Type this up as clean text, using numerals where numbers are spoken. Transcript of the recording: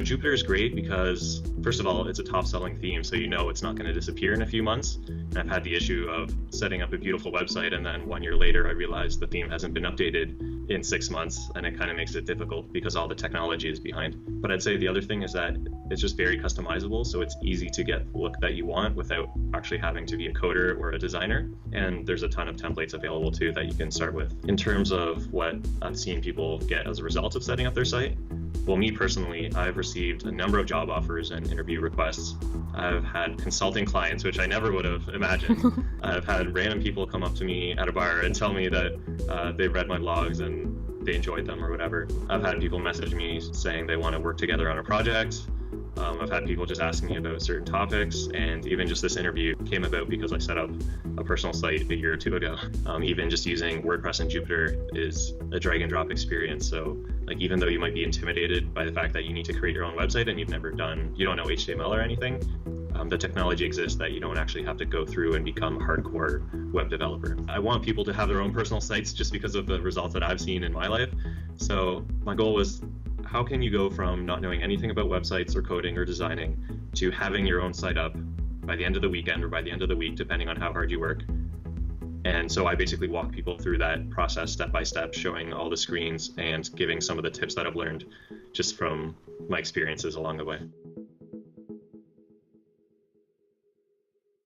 Jupyter is great because, first of all, it's a top-selling theme, so you know it's not going to disappear in a few months. And I've had the issue of setting up a beautiful website, and then 1 year later, I realized the theme hasn't been updated in 6 months, and it kind of makes it difficult because all the technology is behind. But I'd say the other thing is that it's just very customizable, so it's easy to get the look that you want without actually having to be a coder or a designer. And there's a ton of templates available too that you can start with. In terms of what I've seen people get as a result of setting up their site, well, me personally, I've received a number of job offers and interview requests. I've had consulting clients, which I never would have imagined. I've had random people come up to me at a bar and tell me that they read my blogs and they enjoyed them or whatever. I've had people message me saying they want to work together on a project. I've had people just asking me about certain topics, and even just this interview came about because I set up a personal site a year or two ago. Even just using WordPress and Jupyter is a drag and drop experience. So like, even though you might be intimidated by the fact that you need to create your own website and you don't know HTML or anything, the technology exists that you don't actually have to go through and become a hardcore web developer. I want people to have their own personal sites just because of the results that I've seen in my life. So my goal was, how can you go from not knowing anything about websites or coding or designing to having your own site up by the end of the weekend or by the end of the week, depending on how hard you work? And so I basically walk people through that process step by step, showing all the screens and giving some of the tips that I've learned just from my experiences along the way.